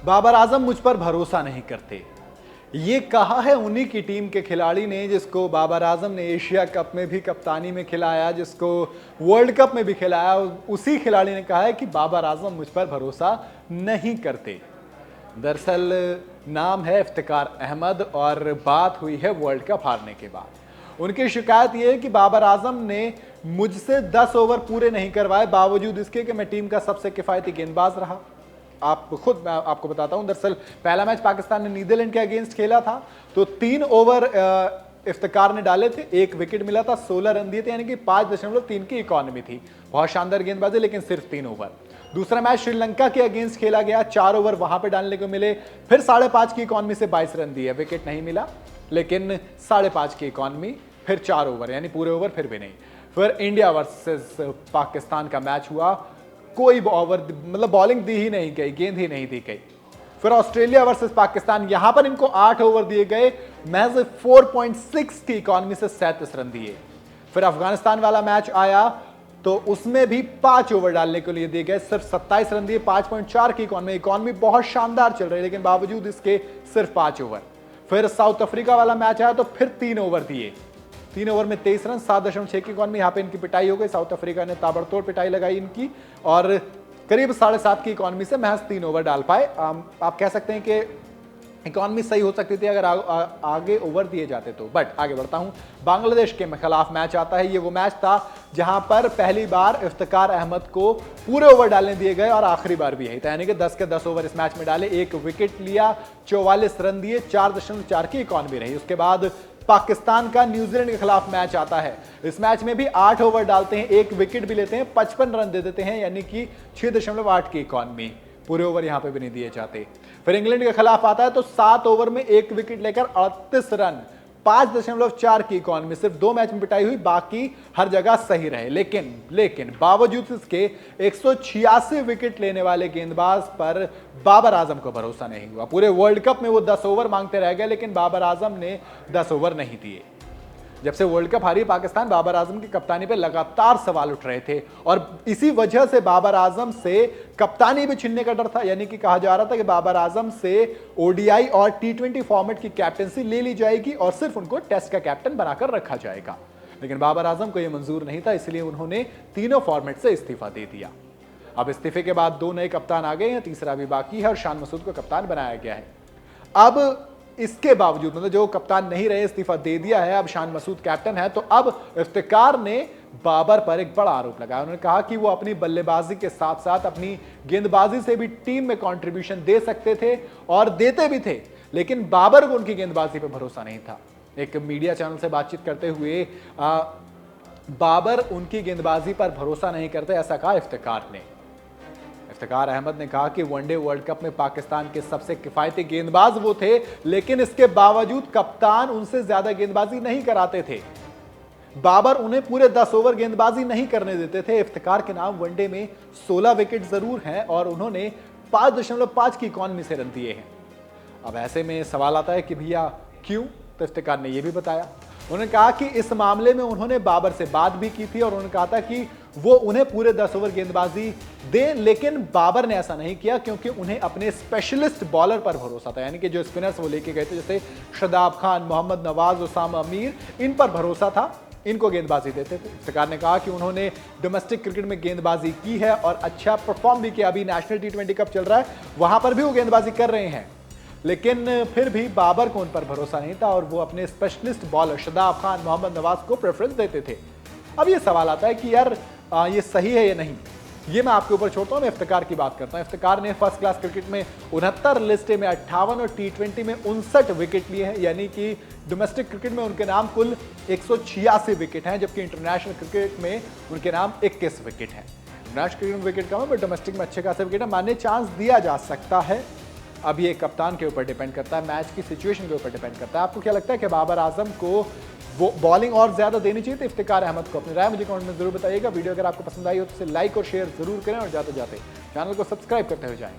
बाबर आजम मुझ पर भरोसा नहीं करते। ये कहा है उन्हीं की टीम के खिलाड़ी ने जिसको बाबर आजम ने एशिया कप में भी कप्तानी में खिलाया, जिसको वर्ल्ड कप में भी खिलाया। उसी खिलाड़ी ने कहा है कि बाबर आजम मुझ पर भरोसा नहीं करते। दरअसल नाम है इफ्तिकार अहमद और बात हुई है वर्ल्ड कप हारने के बाद। उनकी शिकायत यह है कि बाबर आजम ने मुझसे 10 ओवर पूरे नहीं करवाए, बावजूद इसके कि मैं टीम का सबसे किफायती गेंदबाज रहा। मैं आपको बताता हूं, दरअसल पहला मैच पाकिस्तान ने नीदरलैंड के अगेंस्ट खेला था, तो 3 ओवर इफ्तिकार ने डाले थे, 1 विकेट मिला था, 16 रन दिए थे, यानी कि 5.3 की इकॉनमी थी। बहुत शानदार गेंदबाजी, लेकिन सिर्फ 3 ओवर। दूसरा मैच श्रीलंका के अगेंस्ट खेला गया, 4 ओवर वहां पे डालने को मिले, फिर 5.5 की इकॉनमी से 22 रन दिए, विकेट नहीं मिला, लेकिन 5.5 की इकॉनमी, फिर 4 ओवर यानी पूरे ओवर फिर भी नहीं। फिर इंडिया वर्सेस पाकिस्तान का मैच हुआ, कोई ओवर मतलब बॉलिंग दी ही नहीं गई, गेंद ही नहीं दी गई। फिर ऑस्ट्रेलिया वर्सेस पाकिस्तान, यहां पर इनको 8 ओवर दिए गए, महज 4.6 की इकॉनमी से 37 रन दिए। फिर अफगानिस्तान वाला मैच आया तो उसमें भी 5 ओवर डालने के लिए दिए गए, सिर्फ 27 रन दिए, 5.4 की इकॉनमी बहुत शानदार चल रही है, लेकिन बावजूद इसके सिर्फ 5 ओवर। फिर साउथ अफ्रीका वाला मैच आया तो फिर 3 ओवर दिए, 3 ओवर में 23 रन, 7.6 की इकॉनमी। यहां पे इनकी पिटाई हो गई, साउथ अफ्रीका ने ताबड़तोड़ पिटाई लगाई इनकी, और करीब 7.5 की इकॉनमी से महज 3 ओवर डाल पाए। आप कह सकते हैं कि इकॉनमी सही हो सकती थी अगर आगे ओवर दिए जाते तो। बट आगे बढ़ता हूं, बांग्लादेश के खिलाफ मैच आता है। ये वो मैच था जहां पर पहली बार इफ्तिकार अहमद को पूरे ओवर डालने दिए गए, और आखिरी बार भी यही था, यानी कि 10 के 10 ओवर इस मैच में डाले, 1 विकेट लिया, 44 रन दिए, 4.4 की इकॉनमी रही। उसके बाद पाकिस्तान का न्यूजीलैंड के खिलाफ मैच आता है। इस मैच में भी 8 ओवर डालते हैं, 1 विकेट भी लेते हैं, 55 रन दे देते हैं, यानी कि 6.8 की इकॉनमी, पूरे ओवर यहां पे भी नहीं दिए जाते। फिर इंग्लैंड के खिलाफ आता है तो 7 ओवर में 1 विकेट लेकर 38 रन, 5.4 की इकॉनमी, सिर्फ 2 मैच में पिटाई हुई, बाकी हर जगह सही रहे। लेकिन बावजूद इसके 186 विकेट लेने वाले गेंदबाज पर बाबर आजम को भरोसा नहीं हुआ। पूरे वर्ल्ड कप में वो 10 ओवर मांगते रह गए, लेकिन बाबर आजम ने 10 ओवर नहीं दिए। जब से वर्ल्ड कप हारी पाकिस्तान, बाबर आजम की कप्तानी पे लगातार सवाल उठ रहे थे, और इसी वजह से बाबर आजम से कप्तानी भी छीनने का डर था। यानी कि कहा जा रहा था कि बाबर आजम से ओडीआई और T20 फॉर्मेट की कैप्टनसी ले ली जाएगी और सिर्फ उनको टेस्ट का कैप्टन बनाकर रखा जाएगा। लेकिन बाबर आजम को यह मंजूर नहीं था, इसलिए उन्होंने तीनों फॉर्मेट से इस्तीफा दे दिया। अब इस्तीफे के बाद 2 नए कप्तान आ गए हैं, तीसरा भी बाकी है, और शान मसूद को कप्तान बनाया गया है। अब इसके बावजूद, मतलब जो कप्तान नहीं रहे, इस्तीफा दे दिया है, अब शान मसूद कैप्टन है, तो अब इफ्तिकार ने बाबर पर एक बड़ा आरोप लगाया। उन्होंने कहा कि वो अपनी बल्लेबाजी के साथ साथ अपनी गेंदबाजी से भी टीम में कंट्रीब्यूशन दे सकते थे और देते भी थे, लेकिन बाबर को उनकी गेंदबाजी पर भरोसा नहीं था। एक मीडिया चैनल से बातचीत करते हुए बाबर उनकी गेंदबाजी पर भरोसा नहीं करते, ऐसा कहा इफ्तिकार ने। इफ्तिकार अहमद ने कहा कि वनडे वर्ल्ड कप में पाकिस्तान के सबसे किफायती गेंदबाज वो थे, लेकिन इसके बावजूद कप्तान उनसे ज्यादा गेंदबाजी नहीं कराते थे। बाबर उन्हें पूरे 10 ओवर गेंदबाजी नहीं करने देते थे। इफ्तिकार के नाम वनडे में 16 विकेट जरूर हैं और उन्होंने 5.5 की इकॉनमी से रन दिए हैं। अब ऐसे में सवाल आता है कि भैया क्यों? तो इफ्तिकार ने यह भी बताया। उन्होंने कहा कि इस मामले में उन्होंने बाबर से बात भी की थी और उन्होंने कहा था कि वो उन्हें पूरे 10 ओवर गेंदबाजी दें, लेकिन बाबर ने ऐसा नहीं किया क्योंकि उन्हें अपने स्पेशलिस्ट बॉलर पर भरोसा था, यानी कि जो स्पिनर्स वो लेके गए थे, जैसे शदाब खान, मोहम्मद नवाज, उसामा अमीर, इन पर भरोसा था, इनको गेंदबाजी देते थे। इफ्तिकार ने कहा कि उन्होंने डोमेस्टिक क्रिकेट में गेंदबाजी की है और अच्छा परफॉर्म भी किया। अभी नेशनल T20 कप चल रहा है, वहां पर भी वो गेंदबाजी कर रहे हैं, लेकिन फिर भी बाबर को उन पर भरोसा नहीं था और वो अपने स्पेशलिस्ट बॉलर शदाब खान, मोहम्मद नवाज को प्रेफरेंस देते थे। अब ये सवाल आता है कि यार ये सही है या नहीं, ये मैं आपके ऊपर छोड़ता हूं। मैं इफ्तिकार की बात करता हूं। इफ्तिकार ने फर्स्ट क्लास क्रिकेट में 69 लिस्टे में 58 और T20 में 59 विकेट लिए हैं, यानी कि डोमेस्टिक क्रिकेट में उनके नाम कुल 186 विकेट हैं, जबकि इंटरनेशनल क्रिकेट में उनके नाम 21 विकेट हैं। इंटरनेशनल क्रिकेट में विकेट कम है, बट डोमेस्टिक में अच्छे खासे विकेट है, मानने चांस दिया जा सकता है। अब ये कप्तान के ऊपर डिपेंड करता है, मैच की सिचुएशन के ऊपर डिपेंड करता है। आपको क्या लगता है कि बाबर आजम को वो बॉलिंग और ज्यादा देनी चाहिए? तो इफ्तिकार अहमद को अपनी राय मुझे कमेंट में जरूर बताइएगा। वीडियो अगर आपको पसंद आई हो तो इसे लाइक और शेयर जरूर करें और जाते जाते चैनल को सब्सक्राइब करते हुए जाएं।